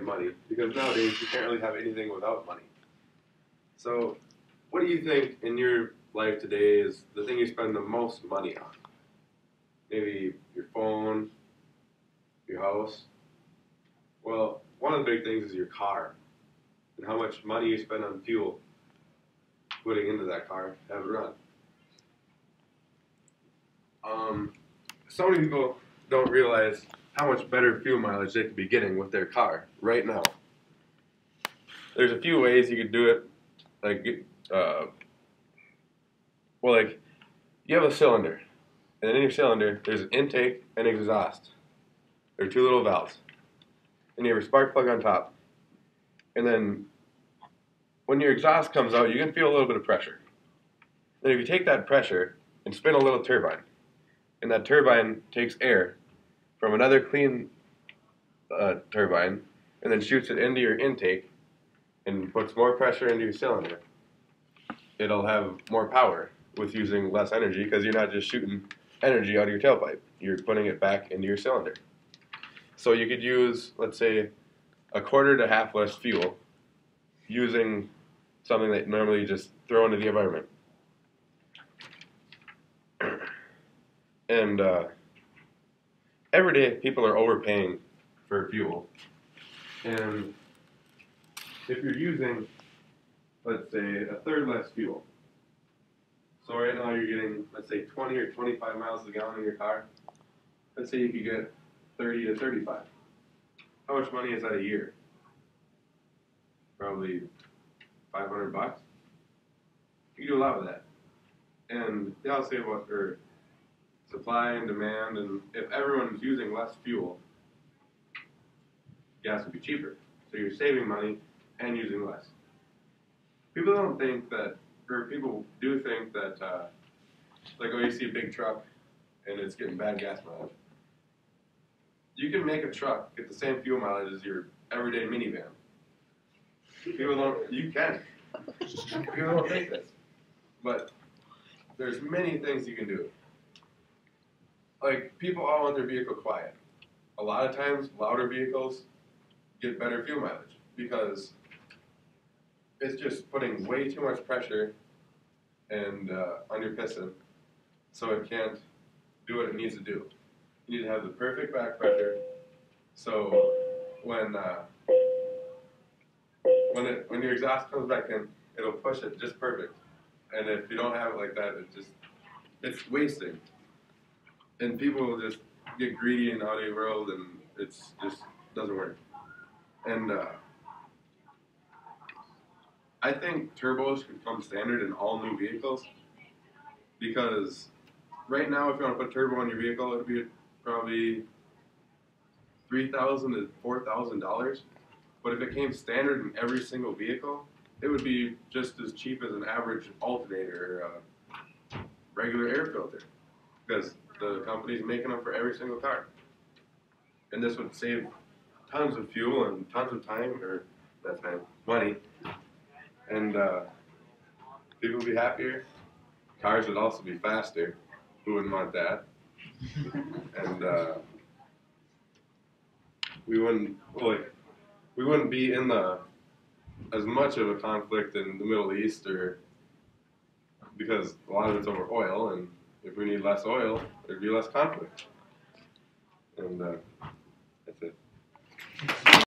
money, because nowadays you can't really have anything without money. So, what do you think in your life today is the thing you spend the most money on? Maybe your phone, your house. Well, one of the big things is your car, and how much money you spend on fuel putting into that car to have it run. So many people don't realize how much better fuel mileage they could be getting with their car right now. There's a few ways you could do it. Like you have a cylinder, and in your cylinder there's an intake and exhaust. There are two little valves, and you have a spark plug on top. And then when your exhaust comes out, you can feel a little bit of pressure. Then if you take that pressure and spin a little turbine, and that turbine takes air from another clean turbine, and then shoots it into your intake, and puts more pressure into your cylinder, it'll have more power with using less energy, because you're not just shooting energy out of your tailpipe. You're putting it back into your cylinder. So you could use, let's say, a quarter to half less fuel using something that normally you just throw into the environment. And every day people are overpaying for fuel. And if you're using, let's say, a third less fuel, so right now you're getting, let's say, 20 or 25 miles a gallon in your car. Let's say you could get 30 to 35. How much money is that a year? Probably $500. You can do a lot with that. And they all say about supply and demand, and if everyone's using less fuel, gas would be cheaper. So you're saving money and using less. People don't think that, or people do think that, like, oh, you see a big truck and it's getting bad gas mileage. You can make a truck get the same fuel mileage as your everyday minivan. People don't, you can. People don't think this. But there's many things you can do. Like, people all want their vehicle quiet. A lot of times, louder vehicles get better fuel mileage because it's just putting way too much pressure and on your piston, so it can't do what it needs to do. You need to have the perfect back pressure, so when your exhaust comes back in, it'll push it just perfect. And if you don't have it like that, it's wasting. And people will just get greedy in the auto world, and it's just doesn't work. And I think turbos should come standard in all new vehicles, because right now, if you want to put a turbo on your vehicle, it would be probably $3,000 to $4,000. But if it came standard in every single vehicle, it would be just as cheap as an average alternator or regular air filter, because the company's making them for every single car. And this would save tons of fuel and tons of time, or that's money. And people would be happier. Cars would also be faster. Who wouldn't want that? And we wouldn't be in as much of a conflict in the Middle East, or because a lot of it's over oil, and if we need less oil, there'd be less conflict. And